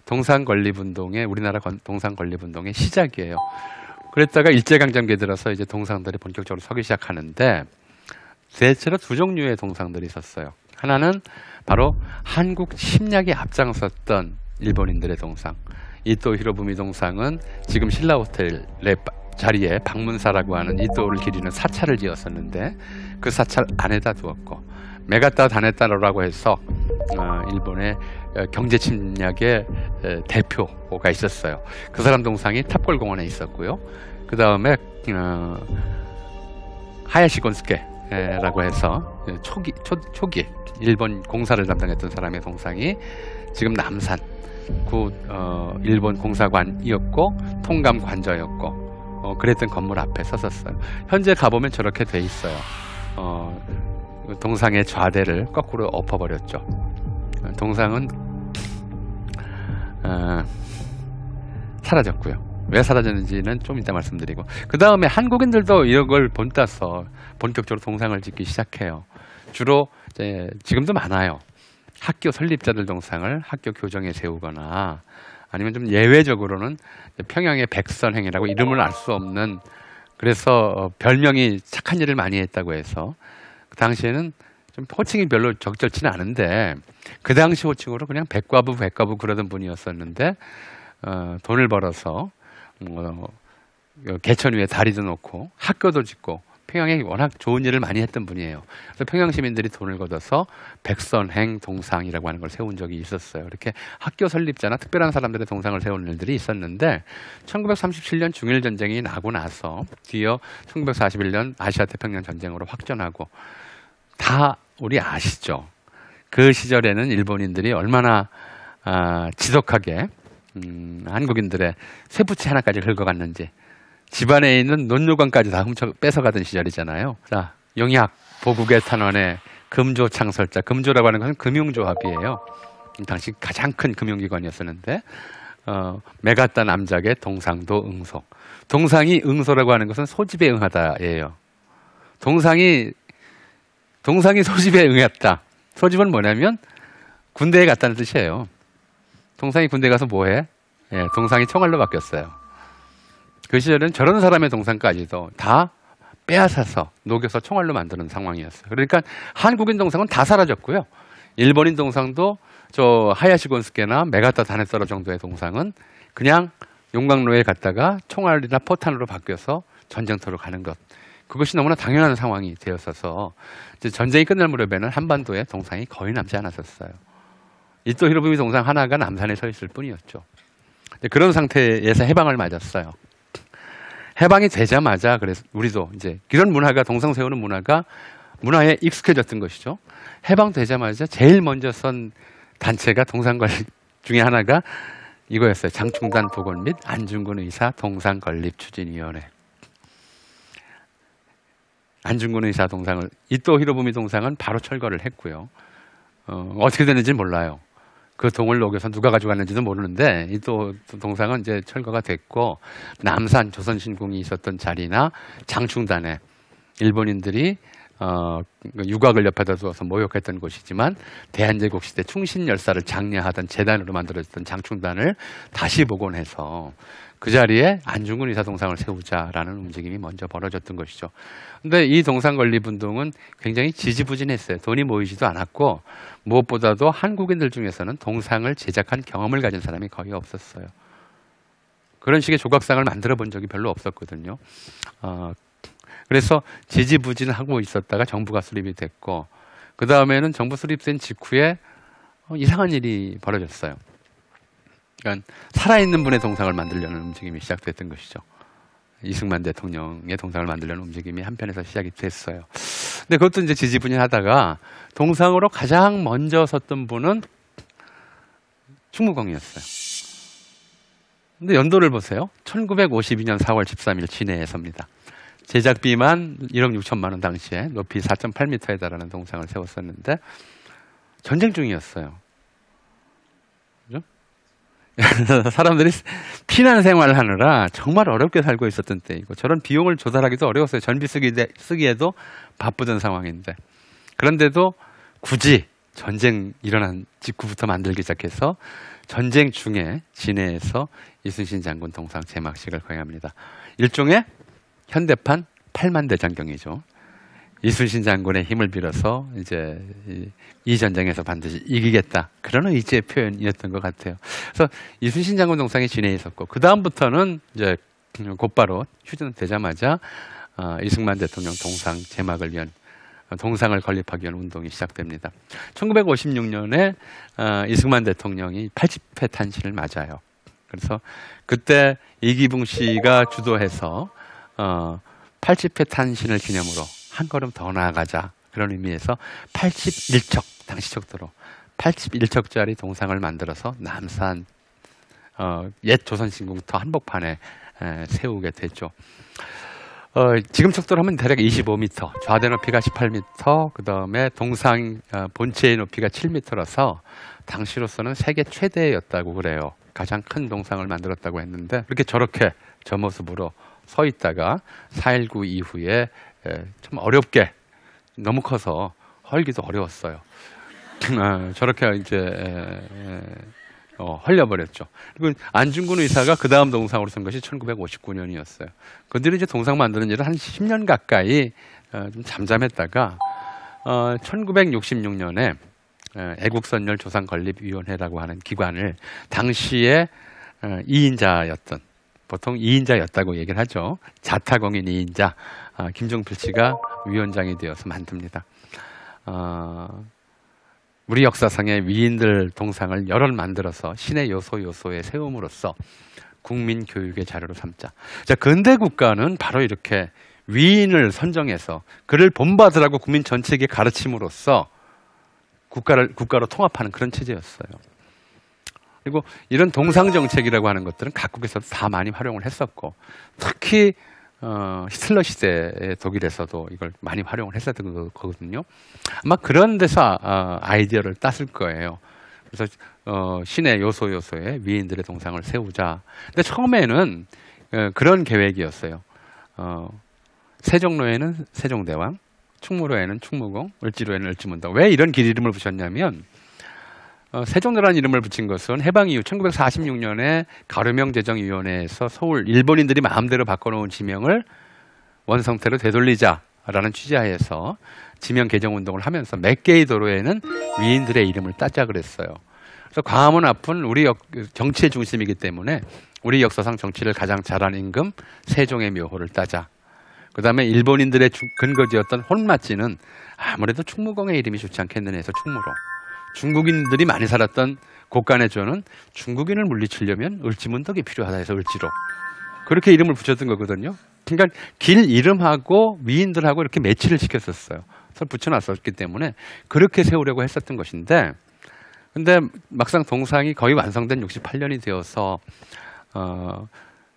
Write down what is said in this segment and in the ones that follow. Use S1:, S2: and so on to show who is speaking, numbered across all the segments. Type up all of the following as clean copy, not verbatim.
S1: 동상 건립운동의 우리나라 동상 건립운동의 시작이에요. 그랬다가 일제강점기에 들어서 이제 동상들이 본격적으로 서기 시작하는데 대체로 두 종류의 동상들이 있었어요. 하나는 바로 한국 침략에 앞장섰던 일본인들의 동상. 이토 히로부미 동상은 지금 신라 호텔의 자리에 방문사라고 하는 이토를 기리는 사찰을 지었었는데 그 사찰 안에다 두었고, 메가타 다네타로라고 해서 일본의 경제 침략의 대표가 있었어요. 그 사람 동상이 탑골공원에 있었고요. 그 다음에 하야시 곤스케라고 해서 초기 일본 공사를 담당했던 사람의 동상이 지금 남산 일본 공사관이었고 통감 관저였고 그랬던 건물 앞에 섰었어요. 현재 가보면 저렇게 돼 있어요. 동상의 좌대를 거꾸로 엎어버렸죠. 동상은 사라졌고요. 왜 사라졌는지는 좀 이따 말씀드리고, 그 다음에 한국인들도 이걸 본따서 본격적으로 동상을 짓기 시작해요. 주로 지금도 많아요. 학교 설립자들 동상을 학교 교정에 세우거나, 아니면 좀 예외적으로는 평양의 백선행이라고 이름을 알 수 없는, 그래서 별명이 착한 일을 많이 했다고 해서 그 당시에는 좀 호칭이 별로 적절치는 않은데, 그 당시 호칭으로 그냥 백과부 그러던 분이었었는데 돈을 벌어서 개천 위에 다리도 놓고 학교도 짓고 평양에 워낙 좋은 일을 많이 했던 분이에요. 그래서 평양 시민들이 돈을 걷어서 백선행 동상이라고 하는 걸 세운 적이 있었어요. 이렇게 학교 설립자나 특별한 사람들의 동상을 세우는 일들이 있었는데 1937년 중일전쟁이 나고 나서 뒤이어 1941년 아시아 태평양 전쟁으로 확전하고, 다 우리 아시죠? 그 시절에는 일본인들이 얼마나 지독하게 한국인들의 쇠붙이 하나까지 긁어갔는지, 집안에 있는 논요관까지 다 뺏어가던 시절이잖아요. 자, 용약, 보국의 탄원의 금조창설자, 금조라고 하는 것은 금융조합이에요. 당시 가장 큰 금융기관이었었는데 메가타 남작의 동상도 응소. 동상이 응소라고 하는 것은 소집에 응하다예요. 동상이 소집에 응했다. 소집은 뭐냐면 군대에 갔다는 뜻이에요. 동상이 군대 가서 뭐해? 동상이 총알로 바뀌었어요. 그 시절은 저런 사람의 동상까지도 다 빼앗아서 녹여서 총알로 만드는 상황이었어요. 그러니까 한국인 동상은 다 사라졌고요. 일본인 동상도 저 하야시 곤스케나 메가타 다네타로 정도의 동상은 그냥 용광로에 갔다가 총알이나 포탄으로 바뀌어서 전쟁터로 가는 것. 그것이 너무나 당연한 상황이 되었어서 이제 전쟁이 끝날 무렵에는 한반도에 동상이 거의 남지 않았었어요. 이토 히로부미 동상 하나가 남산에 서 있을 뿐이었죠. 그런 상태에서 해방을 맞았어요. 해방이 되자마자 그래서 우리도 이제 이런 문화가, 동상 세우는 문화가 문화에 익숙해졌던 것이죠. 해방되자마자 제일 먼저 선 단체가 동상건립 중에 하나가 이거였어요. 장충단 복원 및 안중근 의사 동상건립추진위원회. 안중근 의사 동상을, 이토 히로부미 동상은 바로 철거를 했고요. 어떻게 됐는지 몰라요. 그 동을 녹여서 누가 가져갔는지도 모르는데 이토 동상은 이제 철거가 됐고, 남산 조선신궁이 있었던 자리나 장충단에 일본인들이 유곽을 옆에다 두어서 모욕했던 곳이지만 대한제국 시대 충신열사를 장려하던 재단으로 만들어졌던 장충단을 다시 복원해서 그 자리에 안중근 의사 동상을 세우자라는 움직임이 먼저 벌어졌던 것이죠. 근데 이 동상 건립 운동은 굉장히 지지부진했어요. 돈이 모이지도 않았고, 무엇보다도 한국인들 중에서는 동상을 제작한 경험을 가진 사람이 거의 없었어요. 그런 식의 조각상을 만들어 본 적이 별로 없었거든요. 그래서 지지부진하고 있었다가 정부가 수립이 됐고, 그 다음에는 정부 수립된 직후에 이상한 일이 벌어졌어요. 그러니까 살아있는 분의 동상을 만들려는 움직임이 시작됐던 것이죠. 이승만 대통령의 동상을 만들려는 움직임이 한편에서 시작이 됐어요. 근데 그것도 이제 지지부진하다가 동상으로 가장 먼저 섰던 분은 충무공이었어요. 근데 연도를 보세요. 1952년 4월 13일 진해에 섭니다. 제작비만 1억 6천만 원, 당시에 높이 4.8m에 달하는 동상을 세웠었는데 전쟁 중이었어요. 그죠? 사람들이 피난 생활을 하느라 정말 어렵게 살고 있었던 때이고, 저런 비용을 조달하기도 어려웠어요. 전비 쓰기에도 바쁘던 상황인데, 그런데도 굳이 전쟁 일어난 직후부터 만들기 시작해서 전쟁 중에 진해에서 이순신 장군 동상 제막식을 거행합니다. 일종의 현대판 8만 대장경이죠. 이순신 장군의 힘을 빌어서 이제 이 전쟁에서 반드시 이기겠다, 그런 의지의 표현이었던 것 같아요. 그래서 이순신 장군 동상이 진해에 있었고, 그 다음부터는 이제 곧바로 휴전되자마자 이승만 대통령 동상 제막을 위한, 동상을 건립하기 위한 운동이 시작됩니다. 1956년에 이승만 대통령이 80회 탄신을 맞아요. 그래서 그때 이기붕 씨가 주도해서 80회 탄신을 기념으로 한 걸음 더 나아가자, 그런 의미에서 81척, 당시 척도로 81척짜리 동상을 만들어서 남산 옛 조선신궁터 한복판에 세우게 됐죠. 지금 척도로 하면 대략 25m, 좌대 높이가 18m, 그 다음에 동상 본체의 높이가 7m라서 당시로서는 세계 최대였다고 그래요. 가장 큰 동상을 만들었다고 했는데, 이렇게 저렇게 저 모습으로 서 있다가 4.19 이후에 참 어렵게, 너무 커서 헐기도 어려웠어요. 저렇게 이제 헐려버렸죠. 그리고 안중근 의사가 그 다음 동상으로 쓴 것이 1959년이었어요. 그들이 이제 동상 만드는 일을 한 10년 가까이 좀 잠잠했다가 1966년에 애국선열 조상건립위원회라고 하는 기관을, 당시에 2인자였던, 보통 2인자였다고 얘기를 하죠. 자타공인 2인자 김종필 씨가 위원장이 되어서 만듭니다. 우리 역사상의 위인들 동상을 여럿 만들어서 신의 요소에 세움으로써 국민 교육의 자료로 삼자. 자, 근대 국가는 바로 이렇게 위인을 선정해서 그를 본받으라고 국민 전체에게 가르침으로써 국가로 통합하는 그런 체제였어요. 그리고 이런 동상 정책이라고 하는 것들은 각국에서도 다 많이 활용을 했었고, 특히 히틀러 시대의 독일에서도 이걸 많이 활용을 했었던 거거든요. 아마 그런 데서 아이디어를 땄을 거예요. 그래서 신의 요소에 위인들의 동상을 세우자. 근데 처음에는 그런 계획이었어요. 세종로에는 세종대왕, 충무로에는 충무공, 을지로에는 을지문당. 왜 이런 길 이름을 붙였냐면, 세종로라는 이름을 붙인 것은 해방 이후 1946년에 가료명제정위원회에서 서울 일본인들이 마음대로 바꿔놓은 지명을 원성태로 되돌리자라는 취지하에서 지명 개정 운동을 하면서 몇 개의 도로에는 위인들의 이름을 따자 그랬어요. 그래서 광화문 앞은 우리 정치의 중심이기 때문에 우리 역사상 정치를 가장 잘한 임금 세종의 묘호를 따자. 그 다음에 일본인들의 근거지였던 혼맛지는 아무래도 충무공의 이름이 좋지 않겠느냐 해서 충무로. 중국인들이 많이 살았던 곡간의 조는 중국인을 물리치려면 을지문덕이 필요하다 해서 을지로. 그렇게 이름을 붙였던 거거든요. 그러니까 길 이름하고 위인들하고 이렇게 매치를 시켰었어요. 그래서 붙여놨었기 때문에 그렇게 세우려고 했었던 것인데, 근데 막상 동상이 거의 완성된 68년이 되어서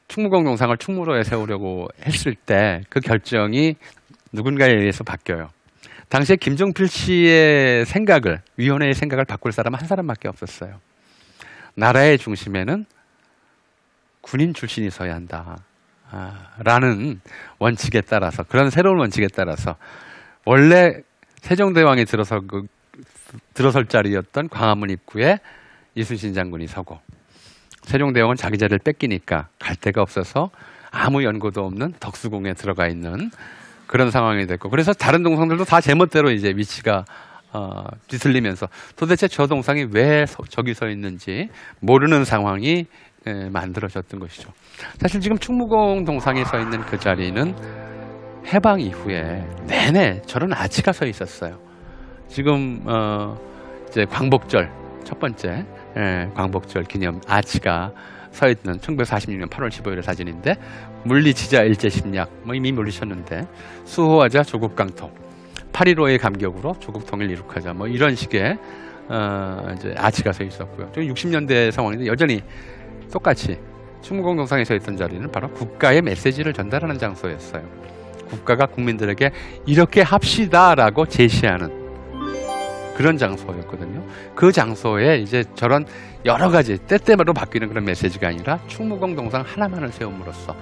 S1: 충무공 동상을 충무로에 세우려고 했을 때 그 결정이 누군가에 의해서 바뀌어요. 당시에 김종필 씨의 생각을, 위원회의 생각을 바꿀 사람은 한 사람밖에 없었어요. 나라의 중심에는 군인 출신이 서야 한다. 라는 원칙에 따라서, 그런 새로운 원칙에 따라서 원래 세종대왕이 들어설 자리였던 광화문 입구에 이순신 장군이 서고, 세종대왕은 자기 자리를 뺏기니까 갈 데가 없어서 아무 연고도 없는 덕수궁에 들어가 있는 그런 상황이 됐고, 그래서 다른 동상들도 다 제멋대로 이제 위치가 뒤틀리면서 도대체 저 동상이 왜 저기 서 있는지 모르는 상황이 만들어졌던 것이죠. 사실 지금 충무공 동상에 서 있는 그 자리는 해방 이후에 내내 저런 아치가 서 있었어요. 지금 이제 광복절 첫 번째 광복절 기념 아치가 서 있는 1946년 8월 15일의 사진인데, 물리치자 일제심약 이미 물리쳤는데, 수호하자 조국강통, 8.15의 감격으로 조국통일 이룩하자 이런 식의 이제 아치가 서 있었고요. 60년대 상황인데 여전히 똑같이 충무공 동상에 서 있던 자리는 바로 국가의 메시지를 전달하는 장소였어요. 국가가 국민들에게 이렇게 합시다라고 제시하는 그런 장소였거든요. 그 장소에 이제 저런 여러 가지 때때마다 바뀌는 그런 메시지가 아니라 충무공 동상 하나만을 세움으로써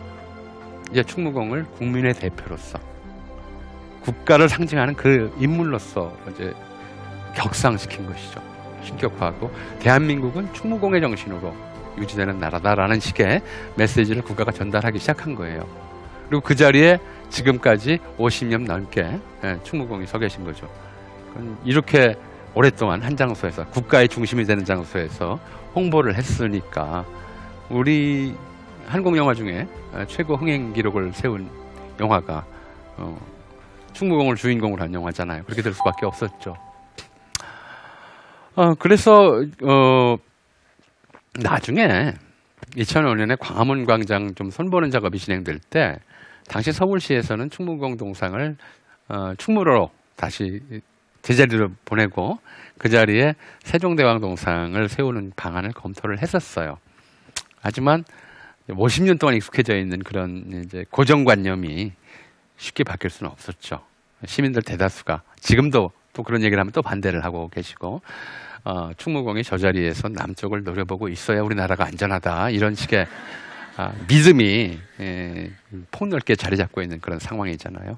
S1: 이제 충무공을 국민의 대표로서 국가를 상징하는 그 인물로서 이제 격상시킨 것이죠. 신격화하고 대한민국은 충무공의 정신으로 유지되는 나라다라는 식의 메시지를 국가가 전달하기 시작한 거예요. 그리고 그 자리에 지금까지 50년 넘게 충무공이 서 계신 거죠. 이렇게 오랫동안 한 장소에서 국가의 중심이 되는 장소에서 홍보를 했으니까 우리 한국 영화 중에 최고 흥행 기록을 세운 영화가 충무공을 주인공으로 한 영화잖아요. 그렇게 될 수밖에 없었죠. 그래서 나중에 2005년에 광화문 광장 좀 손보는 작업이 진행될 때 당시 서울시에서는 충무공 동상을 충무로로 다시 제자리로 보내고 그 자리에 세종대왕 동상을 세우는 방안을 검토를 했었어요. 하지만 50년 동안 익숙해져 있는 그런 이제 고정관념이 쉽게 바뀔 수는 없었죠. 시민들 대다수가 지금도 또 그런 얘기를 하면 또 반대를 하고 계시고 충무공이 저 자리에서 남쪽을 노려보고 있어야 우리나라가 안전하다 이런 식의 믿음이 폭넓게 자리 잡고 있는 그런 상황이잖아요.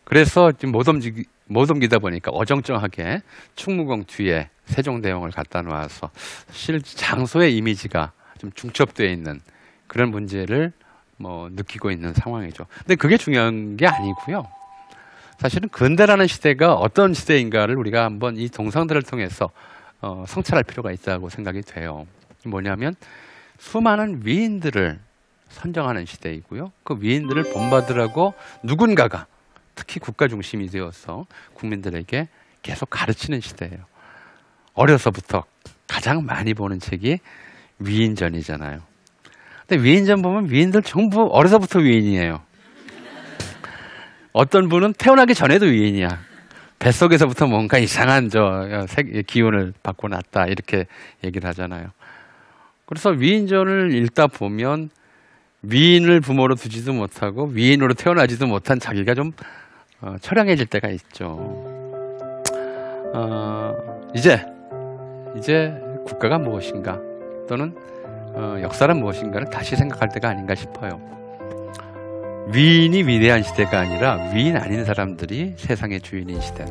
S1: 그래서 지금 못 옮기다 보니까 어정쩡하게 충무공 뒤에 세종대왕을 갖다 놓아서 실 장소의 이미지가 좀 중첩되어 있는 그런 문제를 느끼고 있는 상황이죠. 근데 그게 중요한 게 아니고요. 사실은 근대라는 시대가 어떤 시대인가를 우리가 한번 이 동상들을 통해서 성찰할 필요가 있다고 생각이 돼요. 뭐냐면 수많은 위인들을 선정하는 시대이고요. 그 위인들을 본받으라고 누군가가 특히 국가 중심이 되어서 국민들에게 계속 가르치는 시대예요. 어려서부터 가장 많이 보는 책이 위인전이잖아요. 근데 위인전 보면 위인들 전부 어려서부터 위인이에요. 어떤 분은 태어나기 전에도 위인이야. 뱃속에서부터 뭔가 이상한 기운을 받고 났다 이렇게 얘기를 하잖아요. 그래서 위인전을 읽다 보면 위인을 부모로 두지도 못하고 위인으로 태어나지도 못한 자기가 좀 처량해질 때가 있죠. 이제 국가가 무엇인가 또는 역사란 무엇인가를 다시 생각할 때가 아닌가 싶어요. 위인이 위대한 시대가 아니라 위인 아닌 사람들이 세상의 주인인 시대.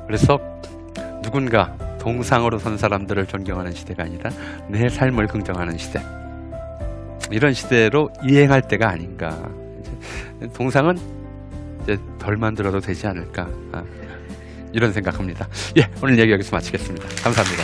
S1: 그래서 누군가 동상으로 선 사람들을 존경하는 시대가 아니라 내 삶을 긍정하는 시대. 이런 시대로 이행할 때가 아닌가. 동상은 이제 덜 만들어도 되지 않을까. 이런 생각합니다. 오늘 얘기 여기서 마치겠습니다. 감사합니다.